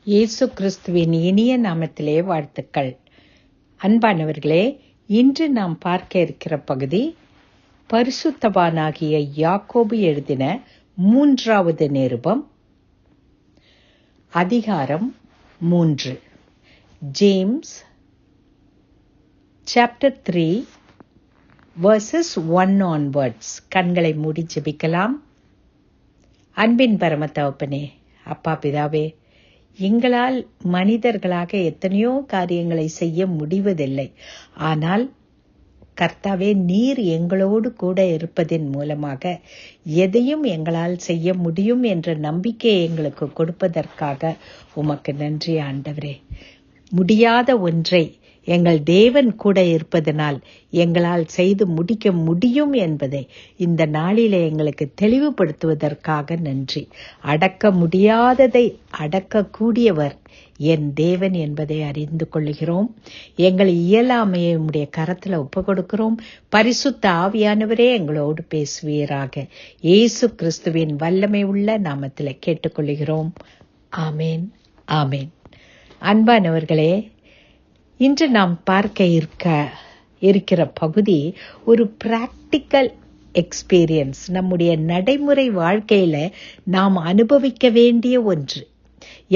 இயேசு கிறிஸ்துவின் இனிய நாமத்திலே வாழ்த்துக்கள். அன்பானவர்களே, இன்று நாம் பார்க்க இருக்கிற பகுதி பரிசுத்தவானாகிய யாக்கோபு எழுதின 3வது நிருபம், அதிகாரம் 3, ஜேம்ஸ் சாப்டர் 3 verses 1 onwards. கண்களை மூடி ஜெபிக்கலாம். அன்பின் பரம தகப்பனே, அப்பா பிதாவே, எங்களால் மனிதர்களாக எத்தனையோ காரியங்களை செய்ய முடிவதில்லை. ஆனால் கர்த்தாவே, நீர் எங்களோடு கூட இருப்பதின் மூலமாக எதையும் எங்களால் செய்ய முடியும் என்ற நம்பிக்கையை எங்களுக்கு கொடுப்பதற்காக உமக்கு நன்றி ஆண்டவரே. முடியாத ஒன்றை எங்கள் தேவன் கூட இருப்பதனால் எங்களால் செய்து முடிக்க முடியும் என்பதை இந்த நாளிலே எங்களுக்கு தெளிவுபடுத்துவதற்காக நன்றி. அடக்க முடியாததை அடக்கக்கூடியவர் என் தேவன் என்பதை அறிந்து கொள்கிறோம். எங்கள் இயலாமையை உம்முடைய கரத்தில் ஒப்பு கொடுக்கிறோம். பரிசுத்த ஆவியானவரே எங்களோடு பேசுவீராக. இயேசு கிறிஸ்துவின் வல்லமை உள்ள நாமத்தில் கேட்டுக்கொள்கிறோம். ஆமேன், ஆமேன். அன்பானவர்களே, இன்று நாம் பார்க்க இருக்கிற பகுதி ஒரு பிராக்டிக்கல் எக்ஸ்பீரியன்ஸ். நம்முடைய நடைமுறை வாழ்க்கையில நாம் அனுபவிக்க வேண்டிய ஒன்று.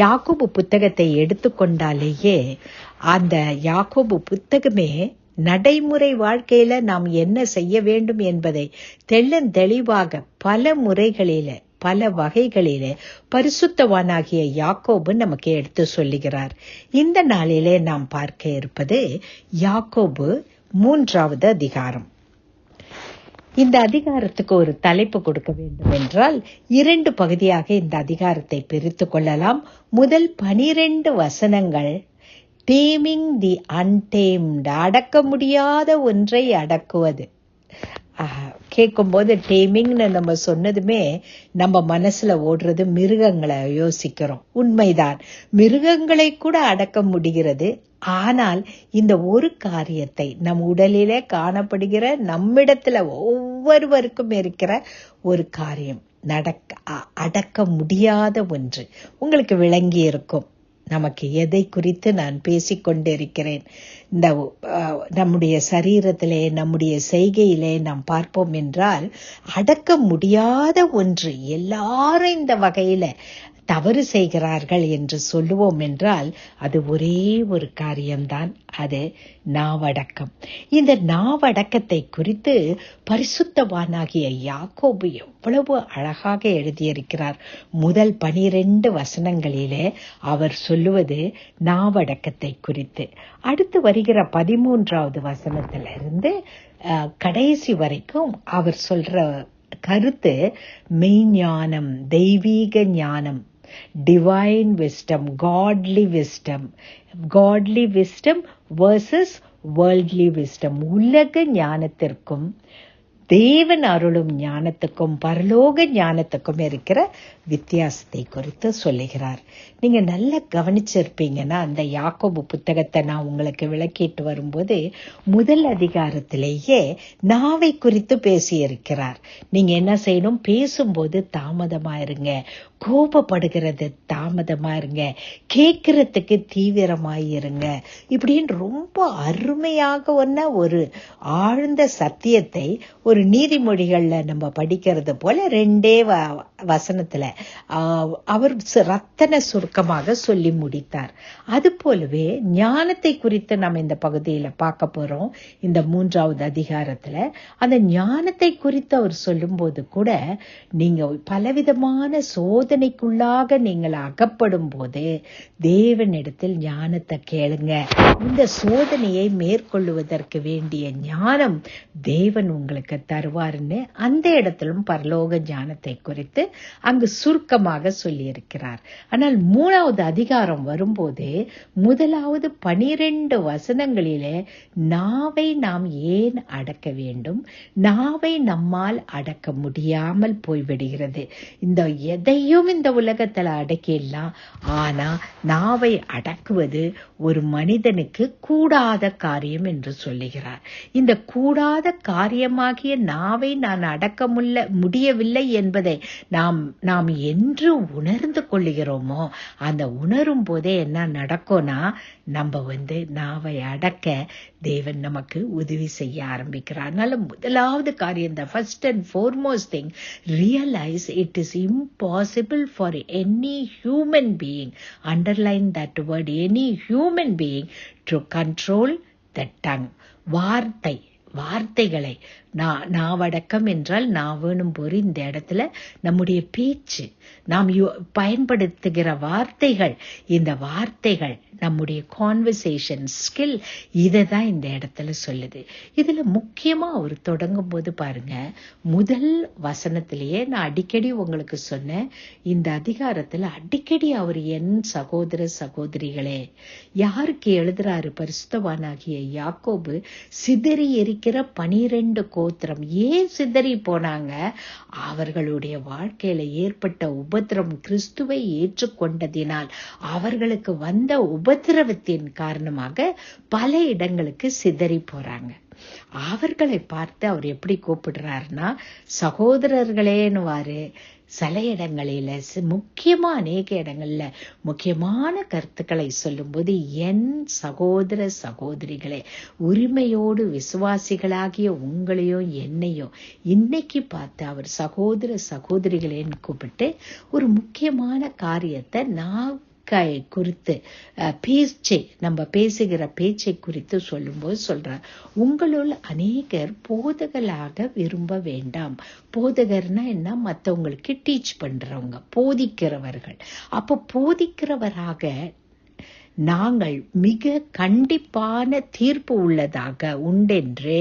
யாக்கோபு புத்தகத்தை எடுத்துக்கொண்டாலேயே அந்த யாக்கோபு புத்தகமே நடைமுறை வாழ்க்கையில நாம் என்ன செய்ய வேண்டும் என்பதை தெளிவாக பல முறைகளில பல வகைகளிலே பரிசுத்தவானாகிய யாக்கோபு நமக்கு எடுத்து சொல்லுகிறார். இந்த நாளிலே நாம் பார்க்க இருப்பது யாக்கோபு 3வது அதிகாரம். இந்த அதிகாரத்துக்கு ஒரு தலைப்பு கொடுக்க வேண்டும் என்றால் 2 பகுதியாக இந்த அதிகாரத்தை பிரித்து கொள்ளலாம். முதல் 12 வசனங்கள் டேமிங் தி அன்டேம்டு, அடக்க முடியாத ஒன்றை அடக்குவது. கேட்கும்போது டேமிங்னு நம்ம சொன்னதுமே நம்ம மனசுல ஓடுறது மிருகங்களை யோசிக்கிறோம். உண்மைதான், மிருகங்களை கூட அடக்க முடிகிறது. ஆனால் இந்த ஒரு காரியத்தை நம் உடலிலே காணப்படுகிற நம்மிடத்துல ஒவ்வொருவருக்கும் இருக்கிற ஒரு காரியம் அடக்க முடியாத ஒன்று உங்களுக்கு விளங்கி இருக்கும். நமக்கு எதை குறித்து நான் பேசிக்கொண்டிருக்கிறேன்? இந்த நம்முடைய சரீரத்திலே நம்முடைய செய்கையிலே நாம் பார்ப்போம் என்றால் அடக்க முடியாத ஒன்று. எல்லாரும் இந்த வகையில தவறு செய்கிறார்கள் என்று சொல்லுவோம் என்றால் அது ஒரே ஒரு காரியம்தான், அது நாவடக்கம். இந்த நாவடக்கத்தை குறித்து பரிசுத்தவானாகிய யாக்கோபு எவ்வளவு அழகாக எழுதியிருக்கிறார். முதல் 12 வசனங்களிலே அவர் சொல்லுவது நாவடக்கத்தை குறித்து. அடுத்து வருகிற 13வது வசனத்திலிருந்து கடைசி வரைக்கும் அவர் சொல்ற கருத்து மெய்ஞானம், தெய்வீக ஞானம், divine wisdom, godly wisdom versus worldly wisdom. உலக ஞானத்திற்கும் தேவன் அருளும் ஞானத்துக்கும் பரலோக ஞானத்துக்கும் இருக்கிற வித்தியாசத்தை குறித்து சொல்லுகிறார். நீங்க நல்லா கவனிச்சிருப்பீங்கன்னா அந்த யாக்கோபு புத்தகத்தை நான் உங்களுக்கு விளக்கிட்டு வரும்போது முதல் அதிகாரத்திலேயே நாவை குறித்து பேசியிருக்கிறார். நீங்க என்ன செய்யணும்? பேசும்போது தாமதமா இருங்க, கோபப்படுகிறது தாமதமா இருங்க, கேட்கறதுக்கு தீவிரமாயிருங்க, இப்படின்னு ரொம்ப அருமையாக ஒரு ஆழ்ந்த சத்தியத்தை ஒரு நீதிமொழிகள்ல நம்ம படிக்கிறது போல 2 வசனத்துல அவர் ரத்தன சுருக்கமாக சொல்லி முடித்தார். அது போலவே ஞானத்தை குறித்து நம்ம இந்த பகுதியில பார்க்க போறோம். இந்த 3வது அதிகாரத்துல அந்த ஞானத்தை குறித்து அவர் சொல்லும் போது கூட நீங்க பலவிதமான சோதனைக்குள்ளாக நீங்கள் அகப்படும் போது தேவனிடத்தில் ஞானத்தை கேளுங்க. இந்த சோதனையை மேற்கொள்ளுவதற்கு வேண்டிய ஞானம் தேவன் உங்களுக்கு தருவார்னு அந்த இடத்திலும் பரலோக ஞானத்தை குறித்து அங்கு சுருக்கமாக சொல்லி இருக்கிறார். ஆனால் 3வது அதிகாரம் வரும்போது முதலாவது 12 வசனங்களிலே நாவை நாம் ஏன் அடக்க வேண்டும், நாவை நம்மால் அடக்க முடியாமல் போய்விடுகிறது, இந்த எதையும் மட்டும் இந்த உலகத்துல அடக்கிடலாம். ஆனா நாவை அடக்குவது ஒரு மனிதனுக்கு கூடாத காரியம் என்று சொல்லுகிறார். இந்த கூடாத காரியமாகிய நாவை நான் அடக்க முடியவில்லை என்பதை நாம் என்று உணர்ந்து கொள்ளுகிறோமோ, அந்த உணரும் போதே என்ன நடக்கும்னா, நம்ம நாவை அடக்க தேவன் நமக்கு உதவி செய்ய ஆரம்பிக்கிறார். அதனால முதலாவது காரியம், the first and foremost thing, realize it is impossible for any human being, underline that word, any human being to control the tongue. வார்த்தைகளை நாவடக்கம் என்றால் நாவனும் போது இந்த இடத்துல நம்முடைய பேச்சு, நாம் பயன்படுத்துகிற வார்த்தைகள், இந்த வார்த்தைகள் நம்முடைய கான்வர்சேஷன் ஸ்கில், இதைதான் இந்த இடத்துல சொல்லுது. இதுல முக்கியமா அவர் தொடங்கும் போது பாருங்க, முதல் வசனத்திலேயே நான் அடிக்கடி உங்களுக்கு சொன்னேன், இந்த அதிகாரத்துல அடிக்கடி அவர் என் சகோதர சகோதரிகளே, யாருக்கு எழுதுறாரு? பரிசுத்தவானாகிய யாக்கோபு சிதறி இருக்கிற 12 கோத்திரம். ஏன் சிதறி போனாங்க? அவர்களுடைய வாழ்க்கையில ஏற்பட்ட உபத்திரம், கிறிஸ்துவை ஏற்றுக்கொண்டதினால் அவர்களுக்கு வந்த உபத்திரவத்தின் காரணமாக பல இடங்களுக்கு சிதறி போறாங்க. அவர்களை பார்த்து அவர் எப்படி கூப்பிடுறாருன்னா, சகோதரர்களேன்னுவாரு. சில இடங்களில, முக்கியமா அநேக இடங்கள்ல முக்கியமான கருத்துக்களை சொல்லும்போது என் சகோதர சகோதரிகளே, உரிமையோடு விசுவாசிகளாகிய உங்களையும் என்னையும் இன்னைக்கு பார்த்து அவர் சகோதர சகோதரிகளேன்னு கூப்பிட்டு ஒரு முக்கியமான காரியத்தை நான் குறித்து பேச்சை, நம்ம பேசுகிற பேச்சை குறித்து சொல்லும்போது சொல்றார், உங்களுள் அநேகர் போதகர்களாக விரும்ப வேண்டாம். போதகர்னா என்ன? மற்றவங்களுக்கு டீச் பண்றவங்க, போதிக்கிறவர்கள். அப்ப போதிக்கிறவராக நாங்கள் மிக கண்டிப்பான தீர்ப்பு உள்ளதாக உண்டென்று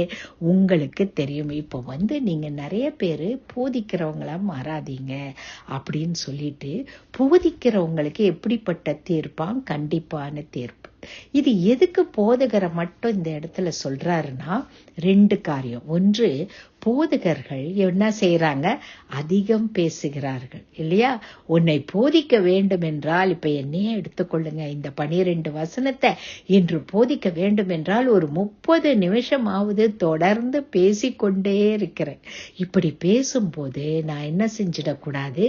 உங்களுக்கு தெரியும். இப்போ நீங்க நிறைய பேரு போதிக்கிறவங்களா மாறாதீங்க அப்படின்னு சொல்லிட்டு, போதிக்கிறவங்களுக்கு எப்படிப்பட்ட தீர்ப்பாம்? கண்டிப்பான தீர்ப்பு. இது எதுக்கு போதகரை மட்டும் இந்த இடத்துல சொல்றாருன்னா, 2 காரியம். ஒன்று, போதகர்கள் என்ன செய்யறாங்க? அதிகம் பேசுகிறார்கள் இல்லையா? உன்னை போதிக்க வேண்டும் என்றால், இப்ப என்னையே எடுத்துக்கொள்ளுங்க, இந்த 12 வசனத்தை இன்று போதிக்க வேண்டும் என்றால் ஒரு 30 நிமிஷமாவது தொடர்ந்து பேசிக்கொண்டே இருக்கிறேன். இப்படி பேசும்போது நான் என்ன செஞ்சிடக்கூடாது?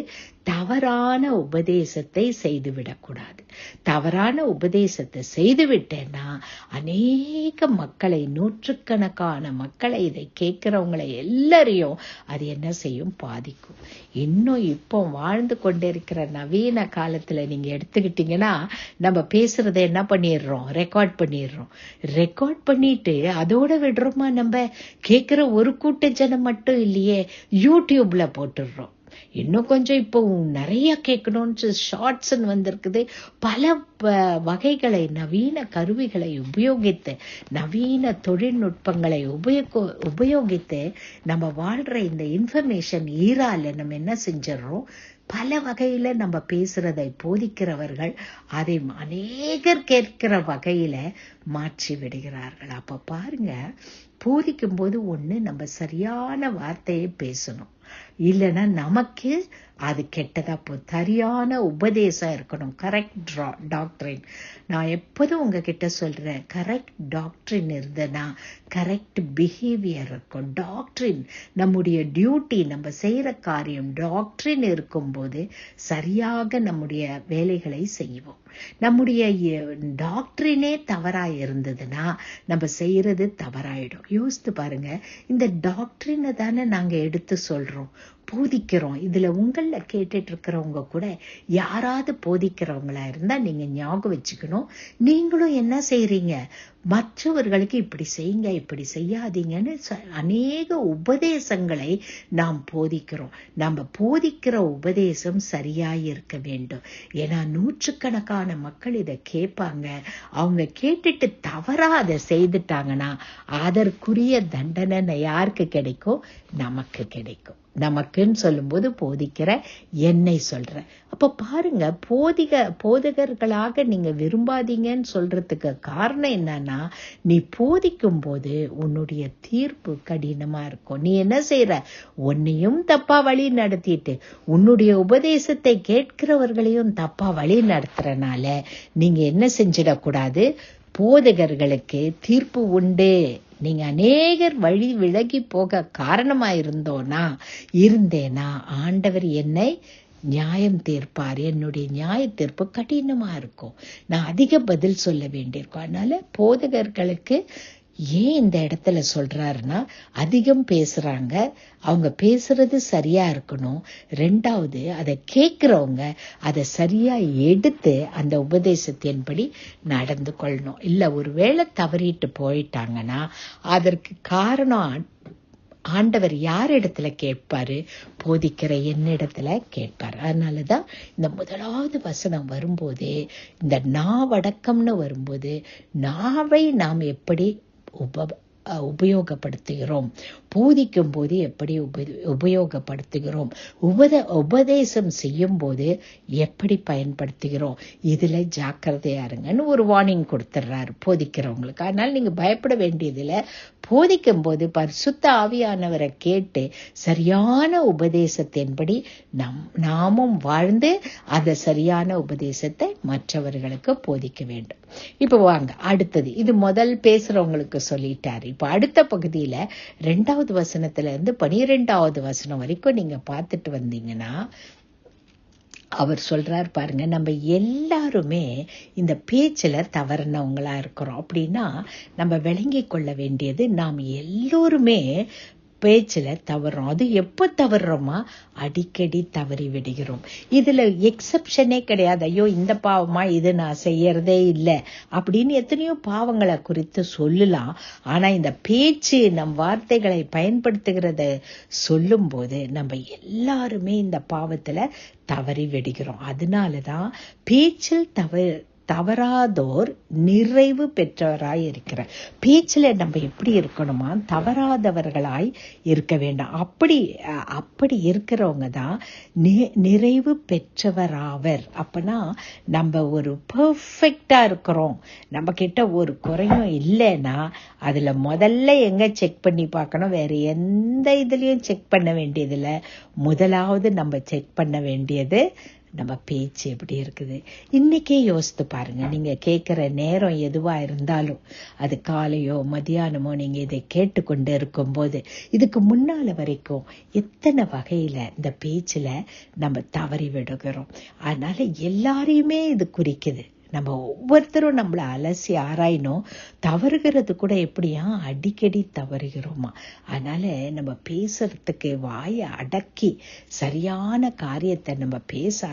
தவறான உபதேசத்தை செய்துவிடக்கூடாது. தவறான உபதேசத்தை செய்துவிட்டேன்னா அநேக மக்களை, நூற்றுக்கணக்கான மக்களை, இதை கேட்கிறவங்களை எல்லாரையும் அது என்ன செய்யும்? பாதிக்கும். இன்னும் இப்போ வாழ்ந்து கொண்டிருக்கிற நவீன காலத்துல நீங்க எடுத்துக்கிட்டீங்கன்னா, நம்ம பேசுறத என்ன பண்ணிடுறோம்? ரெக்கார்ட் பண்ணிடுறோம். ரெக்கார்ட் பண்ணிட்டு அதோட விடுறோமா? நம்ம கேட்கிற ஒரு கூட்ட ஜனம் மட்டும் இல்லையே, யூடியூப்ல போட்டுடுறோம். இன்னும் கொஞ்சம் இப்போ நிறைய கேட்கணும்னு ஷார்ட்ஸ் வந்திருக்குது. பல வகைகளை, நவீன கருவிகளை உபயோகித்து, நவீன தொழில்நுட்பங்களை உபயோகித்து நம்ம வாழ்ற இந்த இன்ஃபர்மேஷன் ஈரால நம்ம என்ன செஞ்சிடறோம்? பல வகையில நம்ம பேசுறதை போதிக்கிறவர்கள் அதை அநேகர் கேட்கிற வகையில மாற்றி விடுகிறார்கள். அப்ப பாருங்க, போதிக்கும் போது ஒண்ணு, நம்ம சரியான வார்த்தையை பேசணும். இல்லைன்னா நமக்கு அது கெட்டதா சரியான உபதேசம் இருக்கணும். கரெக்ட் டாக்டரின். நான் எப்போதும் உங்ககிட்ட சொல்றேன், கரெக்ட் டாக்டரின் இருந்தனா கரெக்ட் பிஹேவியர் இருக்கும். டாக்டரின் நம்முடைய டியூட்டி, நம்ம செய்யற காரியம் டாக்டரின் இருக்கும்போது சரியாக நம்முடைய வேலைகளை செய்வோம். நம்முடைய டாக்டரினே தவறாய் இருந்ததுன்னா நம்ம செய்யறது தவறாயிடும். யோசித்து பாருங்க, இந்த டாக்டரினை தானே நாங்க எடுத்து சொல்றோம், போதிக்கிறோம். இதுல உங்கள கேட்டுட்டு இருக்கிறவங்க கூட யாராவது போதிக்கிறவங்களா இருந்தா நீங்க ஞாபகம் வச்சுக்கணும், நீங்களும் என்ன செய்றீங்க? மற்றவர்களுக்கு இப்படி செய்யுங்க, இப்படி செய்யாதீங்கன்னு அநேக உபதேசங்களை நாம் போதிக்கிறோம். நம்ம போதிக்கிற உபதேசம் சரியாய் இருக்க வேண்டும். ஏன்னா நூற்றுக்கணக்கான மக்கள் இதை கேட்பாங்க. அவங்க கேட்டுட்டு தவறா அதை செய்துட்டாங்கன்னா அதற்குரிய தண்டனை யாருக்கு கிடைக்கும்? நமக்கு கிடைக்கும். நமக்குன்னு சொல்லும்போது போதிக்கிற என்னை சொல்றேன். அப்ப பாருங்க, போதகர்களாக நீங்க விரும்பாதீங்கன்னு சொல்றதுக்கு காரணம் என்னன்னா, நீ போதிக்கும் போது உன்னுடைய தீர்ப்பு கடினமா இருக்கும். நீ என்ன செய்யற? உன்னையும் தப்பா வழி நடத்திட்டு உன்னுடைய உபதேசத்தை கேட்கிறவர்களையும் தப்பா வழி நடத்துறனால நீங்க என்ன செஞ்சிடக்கூடாது? போதகர்களுக்கு தீர்ப்பு உண்டு. நீங்க அநேகர் வழி விலகி போக காரணமா இருந்தேனா ஆண்டவர் என்னை நியாயம் தீர்ப்பார். என்னுடைய நியாய தீர்ப்பு கடினமா இருக்கும். நான் அதிக பதில் சொல்ல வேண்டியிருக்கும். அதனால போதகர்களுக்கு ஏன் இந்த இடத்துல சொல்றாருன்னா, அதிகம் பேசுறாங்க, அவங்க பேசுறது சரியா இருக்கணும். ரெண்டாவது, அதை கேட்கிறவங்க அதை சரியா எடுத்து அந்த உபதேசத்தின்படி நடந்து கொள்ளணும். இல்ல ஒருவேளை தவறிட்டு போயிட்டாங்கன்னா அதற்கு காரணம் ஆண்டவர் யார் இடத்துல கேட்பாரு? போதிக்கிற என்னிடத்துல கேட்பார். அதனாலதான் இந்த முதலாவது வசனம் வரும்போதே, இந்த நாவடக்கம்னு வரும்போது, நாவை நாம் எப்படி உபயோகப்படுத்துகிறோம், போதிக்கும் போது எப்படி உபயோகப்படுத்துகிறோம், உபதேசம் செய்யும் போது எப்படி பயன்படுத்துகிறோம், இதுல ஜாக்கிரதையா இருங்கன்னு ஒரு வார்னிங் கொடுத்துடுறாரு போதிக்கிறவங்களுக்கு. அதனால நீங்க பயப்பட வேண்டியதுல, போதிக்கும் போது பரிசுத்த ஆவியானவரை கேட்டு சரியான உபதேசத்தின்படி நாமும் வாழ்ந்து அந்த சரியான உபதேசத்தை மற்றவர்களுக்கு போதிக்க வேண்டும். இப்ப வாங்க அடுத்தது. இது முதல் பேசுறவங்களுக்கு சொல்லிட்டாரு. இப்ப அடுத்த பகுதியில 2வது வசனத்துல இருந்து 12வது வசனம் வரைக்கும் நீங்க பார்த்துட்டு வந்தீங்கன்னா, அவர் சொல்றார் பாருங்க, நம்ம எல்லாருமே இந்த பேச்சுல தவறுனவங்களா இருக்கிறோம். அப்படின்னா நம்ம விளங்கி கொள்ள வேண்டியது, நாம் எல்லோருமே பேச்சுல தவறுறோம். அது எப்ப தவறுறோமா? அடிக்கடி தவறி விடுகிறோம். இதுல எக்ஸப்ஷனே கிடையாது. ஐயோ இந்த பாவமா, இது நான் செய்யறதே இல்லை அப்படின்னு எத்தனையோ பாவங்களை குறித்து சொல்லலாம். ஆனா இந்த பேச்சு, நம் வார்த்தைகளை பயன்படுத்துகிறத சொல்லும் போது நம்ம எல்லாருமே இந்த பாவத்துல தவறி விடுகிறோம். அதனாலதான் பேச்சில் தவறாதோர் நிறைவு பெற்றவராய் இருக்கிறார். பேச்சில் நம்ம எப்படி இருக்கணுமா? தவறாதவர்களாய் இருக்க வேண்டாம். அப்படி இருக்கிறவங்க தான் நிறைவு பெற்றவராவர். அப்பனா நம்ம ஒரு பெர்ஃபெக்டா இருக்கிறோம், நம்ம கிட்ட ஒரு குறையும் இல்லைன்னா அதுல முதல்ல எங்க செக் பண்ணி பார்க்கணும்? வேற எந்த இதுலயும் செக் பண்ண வேண்டியதில்லை. முதலாவது நம்ம செக் பண்ண வேண்டியது நம்ம பேச்சு எப்படி இருக்குது. இன்னைக்கே யோசித்து பாருங்க. நீங்க கேட்கிற நேரம் எதுவா இருந்தாலும், அது காலையோ மதியானமோ, நீங்க இதை கேட்டுக்கொண்டு இருக்கும் போது, இதுக்கு முன்னால வரைக்கும் எத்தனை வகையில இந்த பேச்சுல நம்ம தவறி விடுகிறோம். அதனால எல்லாரையுமே இது குறிக்குது. நம்ம ஒவ்வொருத்தரும் நம்மளை அலசி ஆராயணும். தவறுகிறது கூட எப்படியா? அடிக்கடி தவறுகிறோமா. அதனால நம்ம பேசுறதுக்கு வாயை அடக்கி சரியான காரியத்தை நம்ம பேச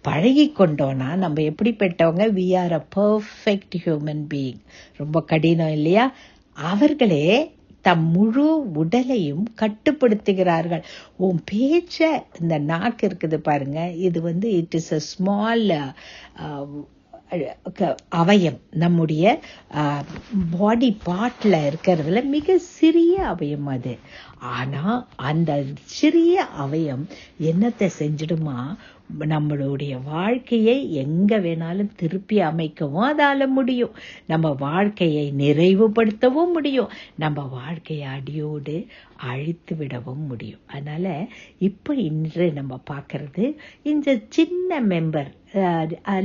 பழகி கொண்டோம்னா நம்ம எப்படிப்பட்டவங்க? we are a perfect human being. ரொம்ப கடினம் இல்லையா? அவர்களே தம் முழு உடலையும் கட்டுப்படுத்துகிறார்கள். உன் பேச்ச, இந்த நாக்கு இருக்குது பாருங்க, இது இட் இஸ் a small அவயம். நம்முடைய பாடி பார்ட்ல இருக்கிறதுல மிக சிறிய அவயம் அது. ஆனா அந்த சிறிய அவயம் என்னத்தை செஞ்சிடுமா? நம்மளுடைய வாழ்க்கையை எங்க வேணாலும் திருப்பி அமைக்கவும் அதால முடியும். நம்ம வாழ்க்கையை நிறைவுபடுத்தவும் முடியும். நம்ம வாழ்க்கையை அடியோடு அழித்து விடவும் முடியும். அதனால இப்ப இன்று நம்ம பார்க்கறது இந்த சின்ன member,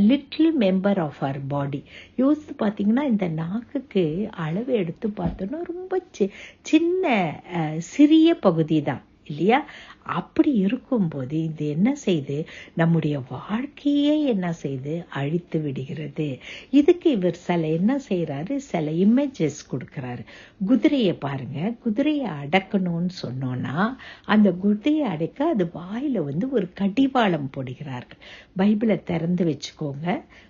little member of our body. யோசித்து பார்த்தீங்கன்னா, இந்த நாக்குக்கு அளவு எடுத்து பார்த்தோன்னா ரொம்ப சின்ன சிறிய பகுதி தான் இல்லையா? அப்படி இருக்கும்போது இது என்ன செய்து? நம்முடைய வாழ்க்கையே என்ன செய்து? அழித்து விடுகிறது. இதுக்கு இவர் என்ன செய்யறாரு? சில இமேஜஸ் கொடுக்கிறாரு. குதிரையை பாருங்க. குதிரையை அடக்கணும்னு சொன்னோம்னா, அந்த குதிரையை அடக்க அது வாயில ஒரு கடிவாளம் போடுகிறார்கள். பைபிளை திறந்து வச்சுக்கோங்க,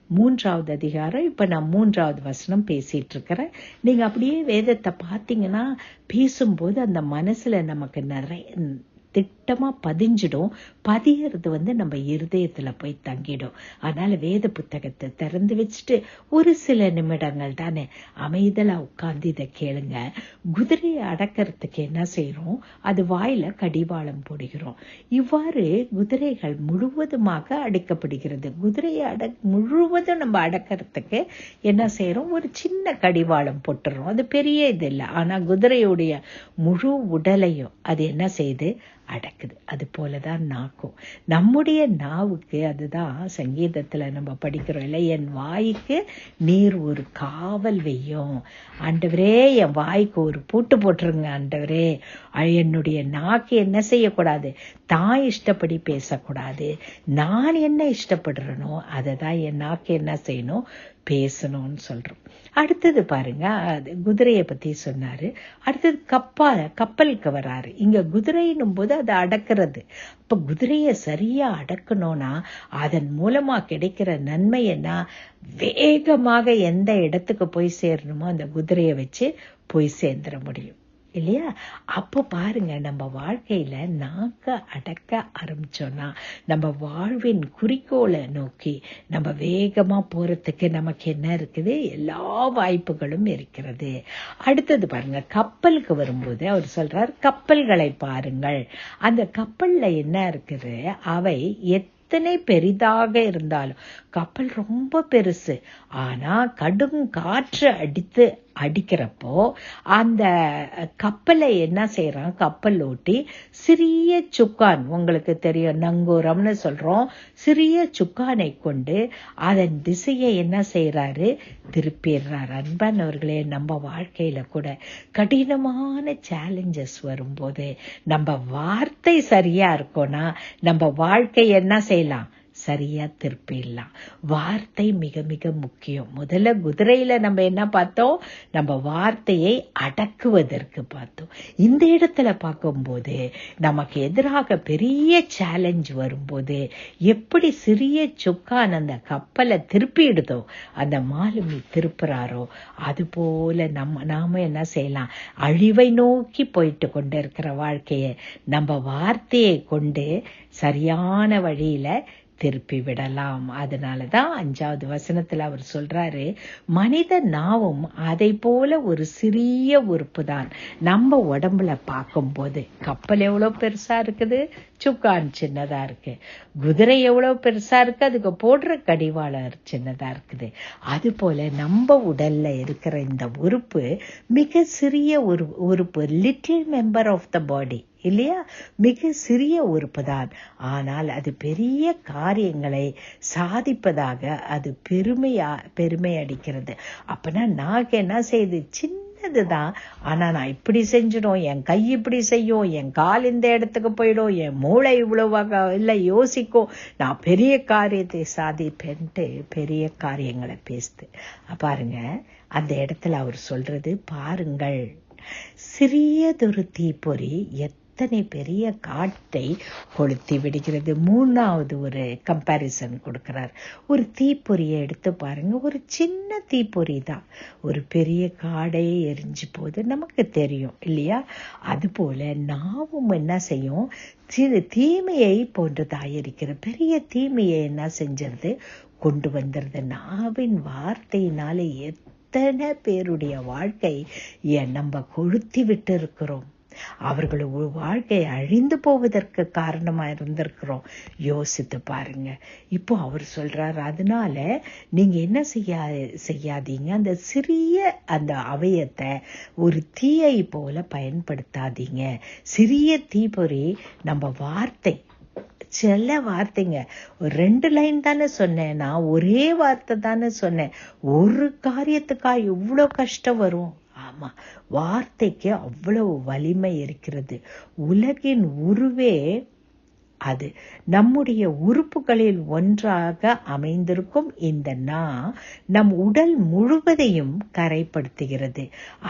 3வது அதிகாரம். இப்ப நான் 3வது வசனம் பேசிட்டு இருக்கிறேன். நீங்க அப்படியே வேதத்தை பார்த்தீங்கன்னா, பேசும்போது அந்த மனசுல நமக்கு நிறைய திட்டமா பதிஞ்சிடும். பதியறது நம்ம இருதயத்துல போய் தங்கிடும். அதனால வேத புத்தகத்தை திறந்து வச்சுட்டு ஒரு சில நிமிடங்கள் தானே அமைதலா உட்கார்ந்து இதை கேளுங்க. குதிரையை அடக்கிறதுக்கு என்ன செய்யறோம்? அது வாயில கடிவாளம் போடுகிறோம். இவ்வாறு குதிரைகள் முழுவதுமாக அடைக்கப்படுகிறது. குதிரையை முழுவதும் நம்ம அடக்கிறதுக்கு என்ன செய்யறோம்? ஒரு சின்ன கடிவாளம் போட்டுறோம். அது பெரிய இது இல்லை. ஆனா குதிரையுடைய முழு உடலையும் அது என்ன செய்யுது? அடக்குது. அது போலதான் நாக்கும். நம்முடைய நாவுக்கு அதுதான் சங்கீதத்துல நம்ம படிக்கிறோம் இல்லை, என் வாய்க்கு நீர் ஒரு காவல் வையும். ஆண்டவரே, என் வாய்க்கு ஒரு பூட்டு போட்டுருங்க ஆண்டவரே. என்னுடைய நாக்கு என்ன செய்யக்கூடாது? தான் இஷ்டப்படி பேசக்கூடாது. நான் என்ன இஷ்டப்படுறேனோ அதை தான் என் நாக்கு என்ன செய்யணும்? பேசணும்னு சொல்றோம். அடுத்தது பாருங்க, குதிரையை பத்தி சொன்னாரு. அடுத்தது கப்பலுக்கு வராரு. இங்க குதிரைன்னும் போது அதை அடக்கிறது. அப்ப குதிரையை சரியா அடக்கணும்னா அதன் மூலமா கிடைக்கிற நன்மை என்ன? வேகமாக எந்த இடத்துக்கு போய் சேரணுமோ அந்த குதிரையை வச்சு போய் சேர்ந்துட முடியும் இல்லையா? அப்போ பாருங்க, நம்ம வாழ்க்கையில நாக்க அடக்க ஆரம்பிச்சோம்னா நம்ம வாழ்வின் குறிக்கோளை நோக்கி நம்ம வேகமா போறதுக்கு நமக்கு என்ன இருக்குது? எல்லா வாய்ப்புகளும் இருக்கிறது. அடுத்தது பாருங்க, கப்பலுக்கு வரும்போது அவர் சொல்றார், கப்பல்களை பாருங்கள். அந்த கப்பல்ல என்ன இருக்குது? அவை எத்தனை பெரிதாக இருந்தாலும், கப்பல் ரொம்ப பெருசு, ஆனா கடும் காற்று அடிக்கிறப்போ அந்த கப்பலை என்ன செய்யறான்? கப்பல் ஓட்டி சிறிய சுக்கான், உங்களுக்கு தெரியும் நங்கூரம்னு சொல்றோம், சிறிய சுக்கானை கொண்டு அதன் திசையை என்ன செய்யறாரு? திருப்பிடுறார். அன்பானவர்களே, நம்ம வாழ்க்கையில கூட கடினமான சேலஞ்சஸ் வரும்போது நம்ம வார்த்தை சரியா இருக்கோம்னா நம்ம வாழ்க்கை என்ன செய்யலாம்? சரியா திருப்பிடலாம். வார்த்தை மிக மிக முக்கியம். முதல்ல குதிரையில நம்ம என்ன பார்த்தோம்? நம்ம வார்த்தையை அடக்குவதற்கு பார்த்தோம். இந்த இடத்துல பார்க்கும்போது நமக்கு எதிராக பெரிய சேலஞ்ச் வரும்போது எப்படி சிறிய சுக்கான் அந்த கப்பலை திருப்பிடுதோ, அந்த மாலுமி திருப்புறாரோ, அது போல நாம என்ன செய்யலாம்? அழிவை நோக்கி போயிட்டு கொண்டு இருக்கிற வாழ்க்கையை நம்ம வார்த்தையை கொண்டு சரியான வழியில திருப்பி விடலாம். அதனாலதான் 5வது வசனத்துல அவர் சொல்றாரு, மனித நாவும் அதை போல ஒரு சிறிய உறுப்பு தான். நம்ம உடம்புல பார்க்கும்போது கப்பல் எவ்வளவு பெருசா இருக்குது, சுக்கான் சின்னதா இருக்கு. குதிரை எவ்வளவு பெருசா இருக்கு, அதுக்கு போடுற கடிவாளம் சின்னதா இருக்குது. அது போல நம்ம உடல்ல இருக்கிற இந்த உறுப்பு மிக சிறிய ஒரு உறுப்பு, லிட்டில் மெம்பர் ஆஃப் த பாடி இல்லையா? மிக சிறிய உறுப்பு தான். ஆனால் அது பெரிய காரியங்களை சாதிப்பதாக அது பெருமை அடிக்கிறது. அப்பனா நாக்கு என்ன செய்யுது? சின்னதுதான், ஆனா நான் இப்படி செஞ்சிடும், என் கை இப்படி செய்யும், என் கால் இந்த இடத்துக்கு போயிடும், என் மூளை இவ்வளவு இல்லை யோசிக்கும், நான் பெரிய காரியத்தை சாதிப்பேன்ட்டு பெரிய காரியங்களை பேசுது. பாருங்க, அந்த இடத்துல அவர் சொல்றது பாருங்கள், சிறியதொரு தீப்பொறி எத்தனை பெரிய காட்டை கொளுத்தி விடுகிறது. 3வது ஒரு கம்பாரிசன் கொடுக்கிறார். ஒரு தீப்பொறியை எடுத்து பாருங்க, ஒரு சின்ன தீப்பொறி தான் ஒரு பெரிய காடையே எரிஞ்சு போது நமக்கு தெரியும் இல்லையா? அது போல நாவும் என்ன செய்யும்? சிறு தீமையை போன்றதாயிருக்கிற பெரிய தீமையை என்ன செஞ்சிருது? கொண்டு வந்துருது. நாவின் வார்த்தையினால எத்தனை பேருடைய வாழ்க்கை நம்ம கொளுத்தி விட்டு இருக்கிறோம். அவர்கள் வாழ்க்கை அழிந்து போவதற்கு காரணமா இருந்திருக்கிறோம். யோசித்து பாருங்க. இப்போ அவர் சொல்றாரு, அதனால நீங்க என்ன செய்யாதீங்க, அந்த சிறிய அந்த அவயத்தை ஒரு தீயை போல பயன்படுத்தாதீங்க. சிறிய தீப்பொறி நம்ம வார்த்தை, சில வார்த்தைங்க, ஒரு 2 லைன் தானே சொன்னேன், நான் ஒரே வார்த்தை தானே சொன்னேன், ஒரு காரியத்துக்கா இவ்வளவு கஷ்டம் வரும்? ஆமா, வார்த்தைக்கு அவ்வளவு வலிமை இருக்கிறது. உலகின் உருவே அது. நம்முடைய உறுப்புகளில் ஒன்றாக அமைந்திருக்கும் இந்த நம் உடல் முழுவதையும் கரைப்படுத்துகிறது.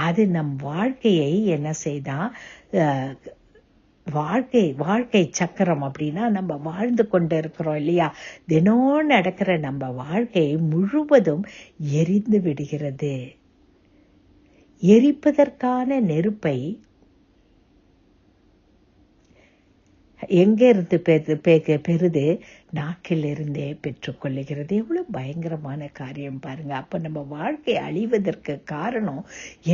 அது நம் வாழ்க்கையை என்ன செய்தா? வாழ்க்கை சக்கரம் அப்படின்னா நம்ம வாழ்ந்து கொண்டு இருக்கிறோம் இல்லையா? தினம் நடக்கிற நம்ம வாழ்க்கை முழுவதும் எரிந்து விடுகிறது. எரிப்பதற்கான நெருப்பை எங்க இருந்து பெறுது? நாக்கில் இருந்தே பெற்றுக்கொள்ளுகிறது. எவ்வளவு பயங்கரமான காரியம் பாருங்க. அப்ப நம்ம வாழ்க்கை அழிவதற்கு காரணம்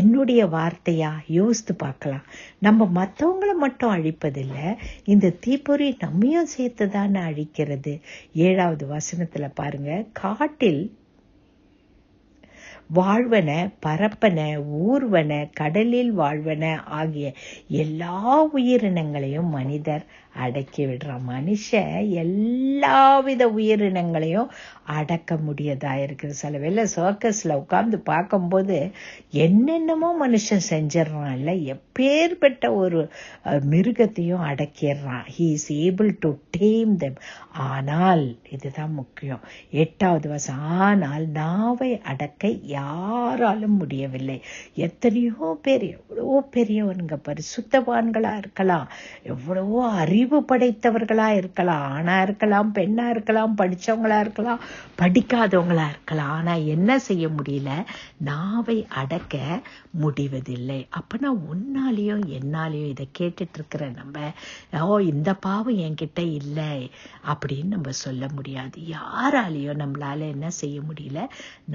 என்னுடைய வார்த்தையா? யோசித்து பார்க்கலாம். நம்ம மற்றவங்களை மட்டும் அழிப்பதில்லை, இந்த தீப்பொறி நம்மையும் சேர்த்துதானே அழிக்கிறது. 7வது வசனத்துல பாருங்க, காட்டில் வாழ்வன, பரப்பன, ஊர்வன, கடலில் வாழ்வன ஆகிய எல்லா உயிரினங்களையும் மனிதர் அடக்கி விடுறான். மனுஷன் எல்லாவித உயிரினங்களையும் அடக்க முடியதா இருக்குது. சில வேளை சர்க்கஸ்ல உட்கார்ந்து பார்க்கும்போது என்னென்னமோ மனுஷன் செஞ்சிடறான். இல்ல, எப்பேற்பட்ட ஒரு மிருகத்தையும் அடக்கிடுறான். he is able to tame them. ஆனால் இதுதான் முக்கியம், 8வது வசனம், ஆனால் நாவை அடக்க யாராலும் முடியவில்லை. எத்தனையோ பேர் எவ்வளவோ பெரியவனுங்க, பரிசுத்தவான்களா இருக்கலாம், எவ்வளவோ அறிவு படைத்தவர்களா இருக்கலாம், ஆணா இருக்கலாம், பெண்ணா இருக்கலாம், படிச்சவங்களா இருக்கலாம், படிக்காதவங்களா இருக்கலாம். ஆனா என்ன செய்ய முடியல? நாவை அடக்க முடிவதில்லை. அப்பனா உன்னாலையும் என்னாலையும் இதை கேட்டுட்டு இருக்கிற நம்ம, இந்த பாவம் என்கிட்ட இல்லை அப்படின்னு நம்ம சொல்ல முடியாது. யாராலையும் நம்மளால என்ன செய்ய முடியல?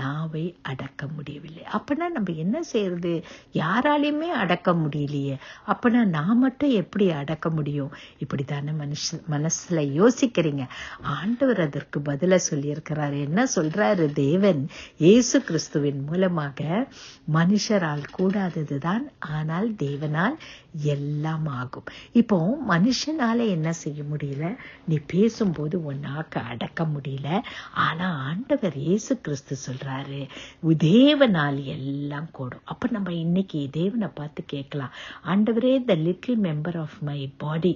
நாவை அடக்க முடியவில்லை. அப்பனா நம்ம என்ன செய்யறது? யாராலையுமே அடக்க முடியலையே, அப்பனா நான் மட்டும் எப்படி அடக்க முடியும்? இப்படித்தானே மனசுல யோசிக்கிறீங்க. ஆண்டவர் அதற்கு பதில சொல்லியிருக்கிறாரு. என்ன சொல்றாரு தேவன்? இயேசு கிறிஸ்துவின் மூலமாக மனுஷரால் கூடாததுதான், ஆனால் தேவனால் எல்லாம் ஆகும். இப்போ மனுஷனால என்ன செய்ய முடியல? நீ பேசும்போது உன் நாக்க அடக்க முடியல. ஆனா ஆண்டவர் இயேசு கிறிஸ்து சொல்றாரு, தேவனால் எல்லாம் கூடும். அப்ப நம்ம இன்னைக்கு தேவனை பார்த்து கேட்கலாம், ஆண்டவரே, the little member of my body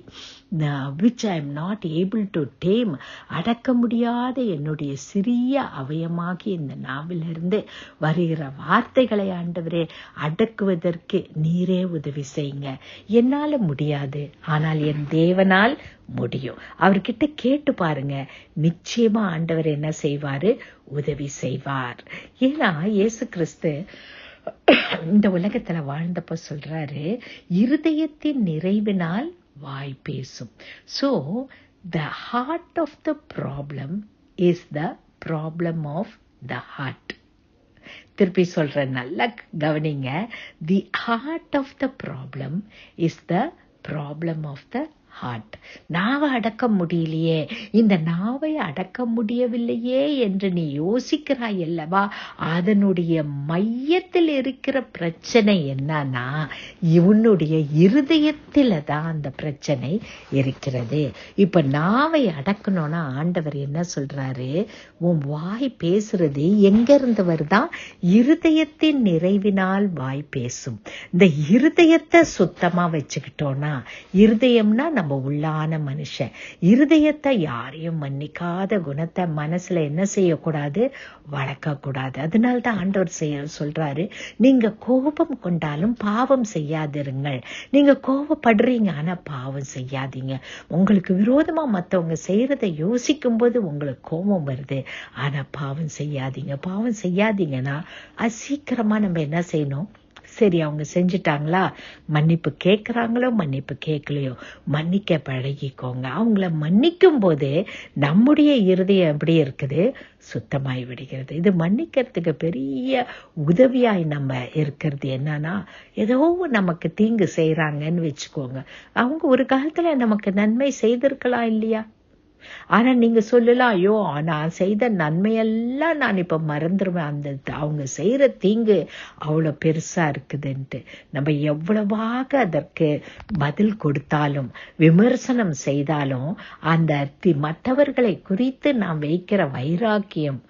which I am not able to tame, அடக்க முடியாத என்னுடைய சிறிய அவயமாகி இந்த நாவிலிருந்து வருகிற வார்த்தைகளை ஆண்டவரே அடக்குவதற்கு நீரே உதவி செய்யுங்க. என்னால முடியாது, ஆனால் என் தேவனால் முடியும். அவர்கிட்ட கேட்டு பாருங்க, நிச்சயமா ஆண்டவர் என்ன செய்வாரு? உதவி செய்வார். ஏன்னா இயேசு கிறிஸ்து இந்த உலகத்துல வாழ்ந்தப்ப சொல்றாரு, இருதயத்தின் நிறைவினால் வாய் பேசும். So the heart of the problem is the problem of the heart. திருப்பி சொல்றேன், நல்லா கவனிங்க. The heart of the problem is the problem of the heart. நாவை அடக்க முடியலையே, இந்த நாவை அடக்க முடியவில்லையே என்று நீ யோசிக்கிறாய் அல்லவா? அதனுடைய மையத்தில் இருக்கிற பிரச்சனை என்னன்னா, இவனுடைய இருதயத்தில தான் அந்த பிரச்சனை இருக்கிறது. இப்ப நாவை அடக்கணும்னா ஆண்டவர் என்ன சொல்றாரு? உன் வாய் பேசுறது எங்க இருந்து வருதா? இருதயத்தின் நிறைவினால் வாய் பேசும். இந்த இருதயத்தை சுத்தமா வச்சுக்கிட்டோம்னா, இருதயம்னா நம்ம உள்ளான மனுஷன், இருதயத்தை யாரையும் மன்னிக்காத குணத்தை மனசுல என்ன செய்யக்கூடாது? வளர்க்க கூடாது. அதனால்தான் ஆண்டவர் சொல்றாரு, நீங்க கோபம் கொண்டாலும் பாவம் செய்யாதிருங்கள். நீங்க கோபப்படுறீங்க, ஆனா பாவம் செய்யாதீங்க. உங்களுக்கு விரோதமா மத்தவங்க செய்யறதை யோசிக்கும் போது உங்களுக்கு கோபம் வருது, ஆனா பாவம் செய்யாதீங்க. பாவம் செய்யாதீங்கன்னா சீக்கிரமா நம்ம என்ன செய்யணும்? சரி, அவங்க செஞ்சுட்டாங்களா, மன்னிப்பு கேட்கிறாங்களோ மன்னிப்பு கேட்கலையோ, மன்னிக்க பழகிக்கோங்க. அவங்கள மன்னிக்கும் போது நம்முடைய இருதயம் எப்படி இருக்குது? சுத்தமாய் விடுகிறது. இது மன்னிக்கிறதுக்கு பெரிய உதவியாய் நம்ம இருக்கிறது. என்னன்னா, ஏதோ நமக்கு தீங்கு செய்யறாங்கன்னு வச்சுக்கோங்க, அவங்க ஒரு காலத்துல நமக்கு நன்மை செய்திருக்கலாம் இல்லையா? ஆனா நீங்க சொல்லலாம், ஐயோ நான் செய்த நன்மையெல்லாம் நான் இப்ப மறந்துடுவேன், அந்த அவங்க செய்யற தீங்கு அவ்வளவு பெருசா இருக்குதுன்ட்டு. நம்ம எவ்வளவாக அதற்கு பதில் கொடுத்தாலும் விமர்சனம் செய்தாலும் அந்த மற்றவர்களை குறித்து நாம் வைக்கிற வைராக்கியம்,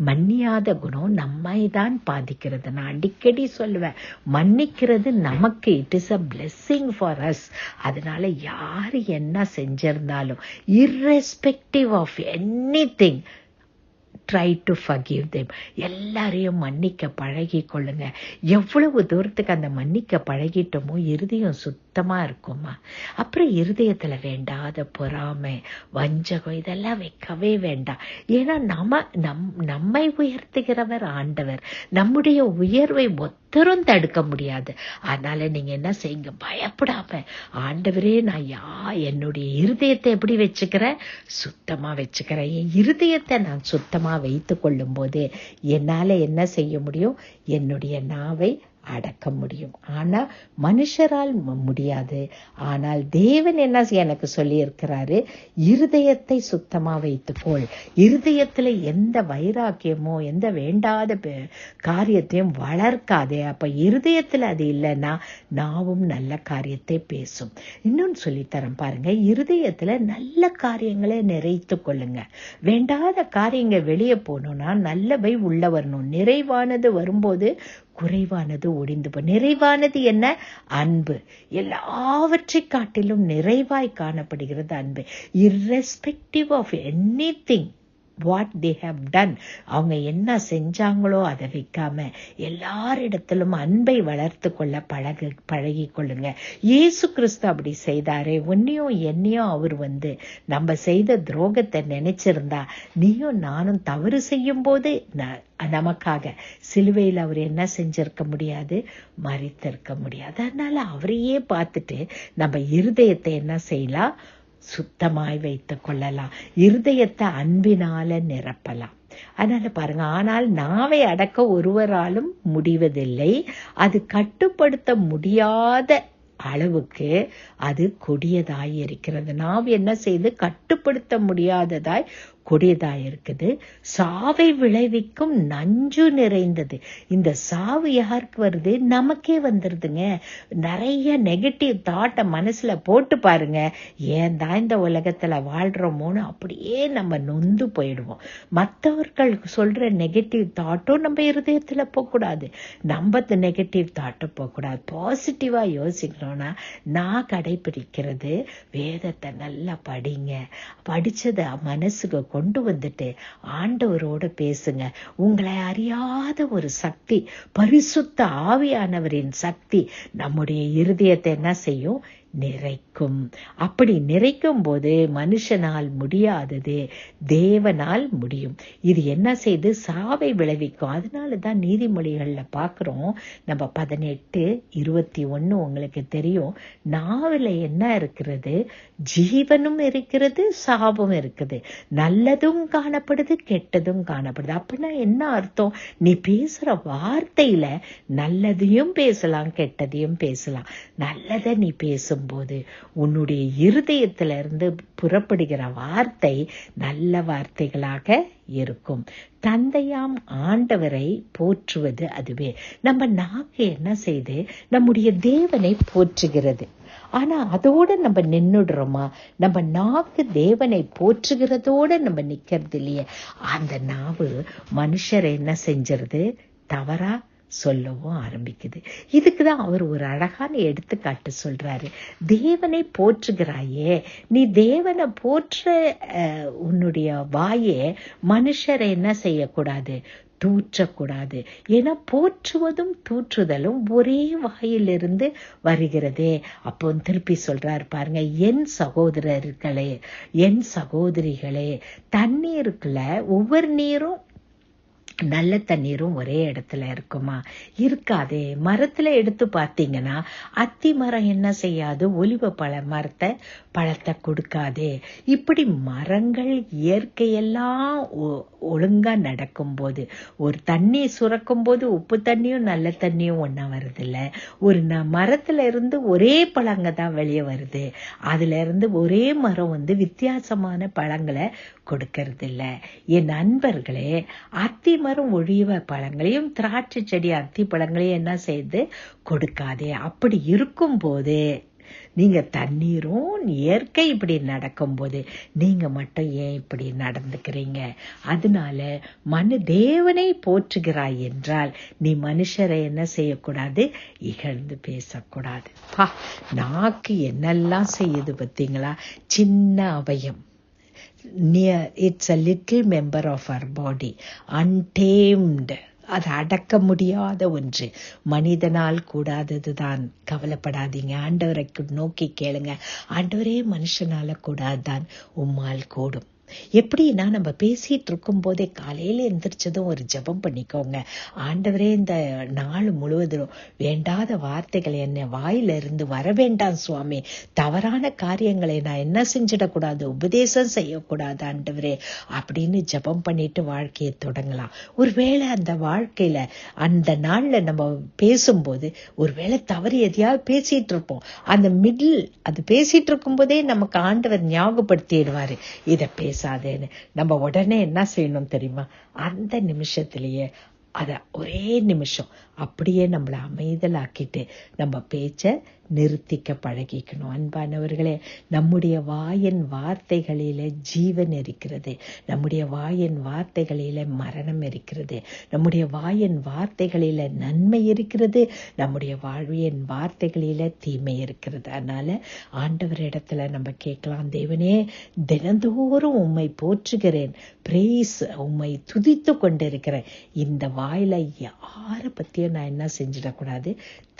மன்னியாத குணம் நம்மை தான் பாதிக்கிறது. நான் அடிக்கடி சொல்லுவேன், மன்னிக்கிறது நமக்கு it is a blessing for us. அதனால யாரு என்ன செஞ்சிருந்தாலும் irrespective of anything, try to forgive them. எல்லாரையும் மன்னிக்க பழகி கொள்ளுங்க. எவ்வளவு தூரத்துக்கு அந்த மன்னிக்க பழகிட்டோமோ இருதயம் சுத்தமா இருக்குமா? அப்புறம் இருதயத்துல வேண்டாத பொறாமை, வஞ்சகம் இதெல்லாம் வைக்கவே வேண்டாம். ஏன்னா நம்மை உயர்த்துகிறவர் ஆண்டவர். நம்முடைய உயர்வை ஒத்தரும் தடுக்க முடியாது. அதனால நீங்க என்ன செய்யுங்க, பயப்படாம ஆண்டவரே நான் என்னுடைய இருதயத்தை எப்படி வச்சுக்கிறேன்? சுத்தமா வச்சுக்கிறேன். என் இருதயத்தை நான் சுத்தமா வைத்துக் கொள்ளும் போது என்னால என்ன செய்ய முடியும்? என்னுடைய நாவை அடக்க முடியும். ஆனா மனுஷரால் முடியாது. ஆனால் தேவன் என்ன எனக்கு சொல்லி இருக்கிறாரு? இருதயத்தை சுத்தமா வைத்துக்கொள். இருதயத்துல எந்த வைராக்கியமோ எந்த வேண்டாத காரியத்தையும் வளர்க்காதே. அப்ப இருதயத்துல அது இல்லைன்னா நாவும் நல்ல காரியத்தை பேசும். இன்னொன்னு சொல்லித்தரேன் பாருங்க. இருதயத்துல நல்ல காரியங்களை நிறைத்து கொள்ளுங்க. வேண்டாத காரியங்கள் வெளியே போகணும்னா நல்லவை உள்ள வரணும். நிறைவானது வரும்போது குறைவானது ஒடிந்து போ. நிறைவானது என்ன? அன்பு. எல்லாவற்றை காட்டிலும் நிறைவாய் காணப்படுகிறது அன்பு. irrespective of anything what they have done, அவங்க என்ன செஞ்சாங்களோ அதை வைக்காம எல்லாரிடத்திலும் அன்பை வளர்த்து கொள்ள பழகி கொள்ளுங்க. இயேசு கிறிஸ்து அப்படி செய்தாரே. உன்னையும் என்னையும் அவர் நம்ம செய்த துரோகத்தை நினைச்சிருந்தா நீயும் நானும் தவறு செய்யும் போது நமக்காக சிலுவையில் அவர் என்ன செஞ்சிருக்க முடியாது? மரித்திருக்க முடியாது. அதனால அவரையே பார்த்துட்டு நம்ம இருதயத்தை என்ன செய்யலாம்? சுத்தமாய் வைத்துக் கொள்ளலாம். இருதயத்தை அன்பினால நிரப்பலாம். அதனால பாருங்க, ஆனால் நாவை அடக்க ஒருவராலும் முடிவதில்லை. அது கட்டுப்படுத்த முடியாத அளவுக்கு அது கொடியதாய் இருக்கிறது. நாவு என்ன செய்து? கட்டுப்படுத்த முடியாததாய் கொடியதாய் இருக்குது. சாவை விளைவிக்கும் நஞ்சு நிறைந்தது. இந்த சாவு யாருக்கு வருது? நமக்கே வந்துருதுங்க. நிறைய நெகட்டிவ் தாட்டை மனசுல போட்டு பாருங்க. ஏன் தான் இந்த உலகத்துல வாழ்றோமோன்னு அப்படியே நம்ம நொந்து போயிடுவோம். மற்றவர்கள் சொல்ற நெகட்டிவ் தாட்டும் நம்ம இருதயத்துல போகக்கூடாது. நம்ம நெகட்டிவ் தாட்டை போகக்கூடாது. பாசிட்டிவா யோசிக்கணும்னா நான் கடைபிடிக்கிறது வேதத்தை நல்லா படிங்க. படிச்சத மனசுக்கு கொண்டு வந்துட்டு ஆண்டவரோட பேசுங்க. உங்களை அறியாத ஒரு சக்தி, பரிசுத்த ஆவியானவரின் சக்தி நம்முடைய இருதயத்தை என்ன செய்யும்? நிறைக்கும். அப்படி நிறைக்கும் போது மனுஷனால் முடியாதது தேவனால் முடியும். இது என்ன செய்து? சாவை விளைவிக்கும். அதனாலதான் நீதிமொழிகள்ல பாக்குறோம், நம்ம 18:21 உங்களுக்கு தெரியும். நாவில என்ன இருக்கிறது? ஜீவனும் இருக்கிறது, சாவும் இருக்குது. நல்லதும் காணப்படுது, கெட்டதும் காணப்படுது. அப்படின்னா என்ன அர்த்தம்? நீ பேசுற வார்த்தையில நல்லதையும் பேசலாம், கெட்டதையும் பேசலாம். நல்லதை நீ பேசும் போது உன்னுடைய இருதயத்திலிருந்து புறப்படுகிற வார்த்தை நல்ல வார்த்தைகளாக இருக்கும். தந்தையாம் ஆண்டவரை போற்றுவது அதுவே. நம்ம நாக்கு என்ன செய்து? நம்முடைய தேவனை போற்றுகிறது. ஆனா அதோட நம்ம நின்னுடுறோமா? நம்ம நாக்கு தேவனை போற்றுகிறதோட நம்ம நிக்கிறது இல்லையே. அந்த நாவு மனுஷரை என்ன செஞ்சிருது? தவறா சொல்லவும் ஆரம்பிக்குது. இதுக்குதான் அவர் ஒரு அழகான எடுத்துக்காட்டு சொல்றாரு. தேவனை போற்றுகிறாயே, நீ தேவனை போற்ற உன்னுடைய வாயே மனுஷரை என்ன செய்யக்கூடாது? தூற்றக்கூடாது. ஏன்னா போற்றுவதும் தூற்றுதலும் ஒரே வாயிலிருந்து வருகிறதே. அப்போ திருப்பி சொல்றாரு பாருங்க, என் சகோதரர்களே, என் சகோதரிகளே, தண்ணீருக்குள்ள ஒவ்வொரு நீரும் நல்ல தண்ணீரும் ஒரே இடத்துல இருக்குமா? இருக்காதே. மரத்துல எடுத்து பார்த்தீங்கன்னா அத்தி மரம் என்ன செய்யாது? ஒலிவ மரத்தை பழத்தை கொடுக்காதே. இப்படி மரங்கள் இயற்கையெல்லாம் ஒழுங்கா நடக்கும் போது, ஒரு தண்ணி சுரக்கும் போது உப்பு தண்ணியும் நல்ல தண்ணியும் ஒன்னா வருது இல்ல. ஒரு மரத்துல இருந்து ஒரே பழங்க தான் வெளியே வருது. அதுல இருந்து ஒரே மரம் வித்தியாசமான பழங்களை கொடுக்கறது இல்ல. என் நண்பர்களே, அத்தி மரம் ஒழிவ பழங்களையும் திராட்சை செடி அத்தி பழங்களையும் என்ன செய்து கொடுக்காதே. அப்படி இருக்கும் போது நீங்க தண்ணீரும் இயற்கை இப்படி நடக்கும் போது நீங்க மட்டும் ஏன் இப்படி நடந்துக்கிறீங்க? அதனால தேவனை போற்றுகிறாய் என்றால் நீ மனுஷரை என்ன செய்யக்கூடாது? இகழ்ந்து பேசக்கூடாது. நாக்கு என்னெல்லாம் செய்யுது பார்த்தீங்களா? சின்ன அவயம், it's a little member of our body, untamed. அது அடக்க முடியாத ஒன்று, மனிதனால் கூடாததுதான். கவலைப்படாதீங்க, ஆண்டவரை நோக்கி கேளுங்க. ஆண்டவரே, மனுஷனால கூடாதுதான், உம்மால் கூடும். எப்படின்னா, நம்ம பேசிட்டு இருக்கும் போதே காலையில எந்திரிச்சதும் ஒரு ஜெபம் பண்ணிக்கோங்க. ஆண்டவரே, இந்த நாள் முழுவதும் வேண்டாத வார்த்தைகள் என்ன வாயில இருந்து வர வேண்டாம் சுவாமி. தவறான காரியங்களை நான் என்ன செஞ்சிடக்கூடாது, உபதேசம் செய்யக்கூடாது ஆண்டவரே அப்படின்னு ஜெபம் பண்ணிட்டு வாழ்க்கையை தொடங்கலாம். ஒருவேளை அந்த வாழ்க்கையில அந்த நாள்ல நம்ம பேசும்போது ஒருவேளை தவறு எதையாவது பேசிட்டு இருப்போம். அந்த மிடில் அது பேசிட்டு இருக்கும் போதே நமக்கு ஆண்டவர் ஞாபகப்படுத்திடுவாரு, இதை பேசாதேன்னு. நம்ம உடனே என்ன செய்யணும் தெரியுமா? அந்த நிமிஷத்திலேயே ஒரே நிமிஷம் அப்படியே நம்மளை அமைதலாக்கிட்டு நம்ம பேச்ச நிறுத்திக்க பழகிக்கணும். அன்பானவர்களே, நம்முடைய வாயின் வார்த்தைகளில ஜீவன் இருக்கிறது, நம்முடைய வாயின் வார்த்தைகளில மரணம் இருக்கிறது, நம்முடைய வாயின் வார்த்தைகளில நன்மை இருக்கிறது, நம்முடைய வாழ்வின் வார்த்தைகளில தீமை இருக்கிறது. அதனால ஆண்டவரிடத்துல நம்ம கேட்கலாம், தேவனே, தினந்தோறும் உம்மை போற்றுகிறேன், பிரேஸ், உம்மை துதித்து கொண்டிருக்கிறேன். இந்த வாயில யாரை பத்தியும் நான் என்ன செஞ்சிடக்கூடாது,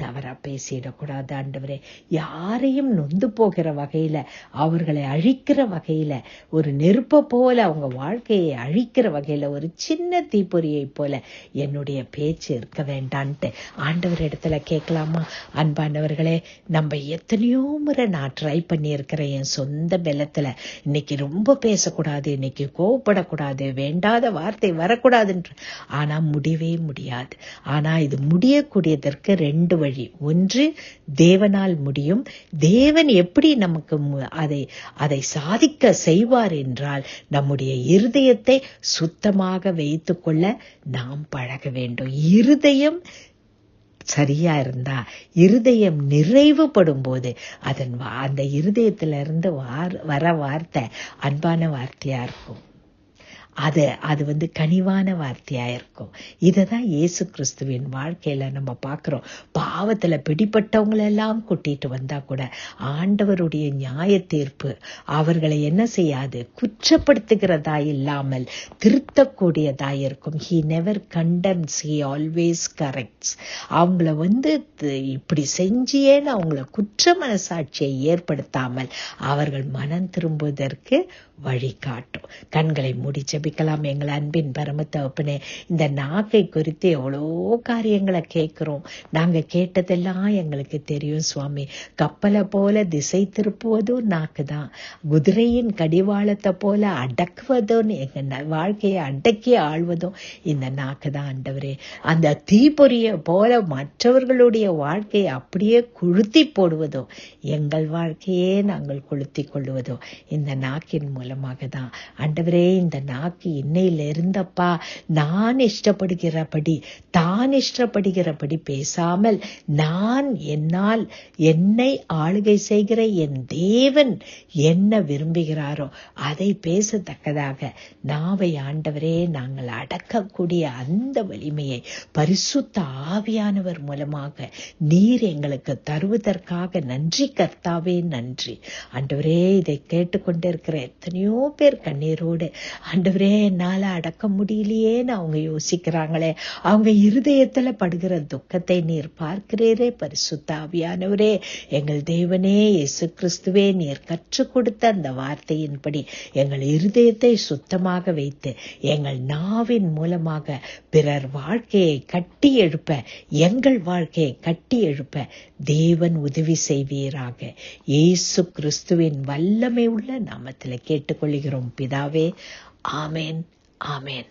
தவறா பேசிடக்கூடாது ஆண்டவரே. யாரையும் நொந்து போகிற வகையில, அவர்களை அழிக்கிற வகையில, ஒரு நெருப்பை போல அவங்க வாழ்க்கையை அழிக்கிற வகையில, ஒரு சின்ன தீப்பொறியை போல என்னுடைய பேச்சு இருக்க வேண்டான்ட்டு ஆண்டவர் இடத்துல கேட்கலாமா? அன்பானவர்களே, நம்ம எத்தனையோ முறை நான் ட்ரை பண்ணி இருக்கிறேன் என் சொந்த பலத்துல. இன்னைக்கு ரொம்ப பேசக்கூடாது, இன்னைக்கு கோவப்படக்கூடாது, வேண்டாத வார்த்தை வரக்கூடாதுன்ற. ஆனா முடியவே முடியாது. ஆனா இது முடியக்கூடியதற்கு ரெண்டு வழி. ஒன்று, தேவனால் முடியும். தேவன் எப்படி நமக்கு அதை சாதிக்க செய்வார் என்றால், நம்முடைய இருதயத்தை சுத்தமாக வைத்துக் கொள்ள நாம் பழக வேண்டும். இருதயம் சரியா இருந்தா, இருதயம் நிறைவுபடும் போது அந்த இருதயத்திலிருந்து வர வார்த்தை அன்பான வார்த்தையா இருக்கும். அது கனிவான வார்த்தையா இருக்கும். இததான் இயேசு கிறிஸ்துவின் வாழ்க்கையில நம்ம பார்க்கிறோம். பாவத்துல பிடிப்பட்டவங்களெல்லாம் கூட்டிட்டு வந்தா கூட ஆண்டவருடைய நியாய தீர்ப்பு அவர்களை என்ன செய்யாது, குற்றப்படுத்துகிறதா இல்லாமல் திருத்தக்கூடியதா இருக்கும். He never condemns, he always corrects. அவங்கள இப்படி செஞ்சியேன்னு அவங்கள குற்ற மனசாட்சியை ஏற்படுத்தாமல் அவர்கள் மனம் திரும்புவதற்கு வழிகாட்டும். கண்களை மூடி ஜெபிக்கலாம். எங்கள் அன்பின் பரம தகப்பனே, இந்த நாக்கை குறித்து எவ்வளோ காரியங்களை கேட்கிறோம். நாங்க கேட்டதெல்லாம் எங்களுக்கு தெரியும் சுவாமி. கப்பலை போல திசை திருப்புவதும் நாக்கு தான், குதிரையின் கடிவாளத்தை போல அடக்குவதும், எங்க வாழ்க்கையை அடக்கி ஆழ்வதும் இந்த நாக்கு தான் ஆண்டவரே. அந்த தீப்பொறிய போல மற்றவர்களுடைய வாழ்க்கையை அப்படியே கொளுத்தி போடுவதோ, எங்கள் வாழ்க்கையே நாங்கள் கொளுத்தி கொள்வதோ இந்த நாக்கின் மூலமாக தான் ஆண்டவரே. இந்த நாக்கு இன்னையில இருந்தப்பா நான் இஷ்டப்படுகிறபடி, தான் இஷ்டப்படுகிறபடி பேசாமல், என்னால் என்னை ஆளுகை செய்கிற என் தேவன் என்ன விரும்புகிறாரோ அதை பேசத்தக்கதாக நாவை ஆண்டவரே நாங்கள் அடக்கக்கூடிய அந்த வலிமையை பரிசுத்த ஆவியானவர் மூலமாக நீர் எங்களுக்கு தருவதற்காக நன்றி கர்த்தாவே, நன்றி ஆண்டவரே. இதை கேட்டுக்கொண்டிருக்கிற எத்தனையோ பேர் கண்ணீரோடு, ஆண்டவரே என்னால அடக்க முடியலையேன்னு அவங்க யோசிக்கிறாங்களே, அவங்க இருதயத்துல படுகிற துக்கத்தை நீர் பார்க்கிறீரே பரிசுத்த ஆவியானவரே. எங்கள் தேவனே இயேசு கிறிஸ்துவே, நீர் கற்றுக் கொடுத்த அந்த வார்த்தையின்படி எங்கள் இருதயத்தை சுத்தமாக வைத்து எங்கள் நாவின் மூலமாக பிறர் வாழ்க்கையை கட்டி எழுப்ப, எங்கள் வாழ்க்கையை கட்டி எழுப்ப தேவன் உதவி செய்வீராக. இயேசு கிறிஸ்துவின் வல்லமை உள்ள நாமத்தில் கேட்டுக்கொள்கிறோம் பிதாவே. ஆமேன், ஆமேன்.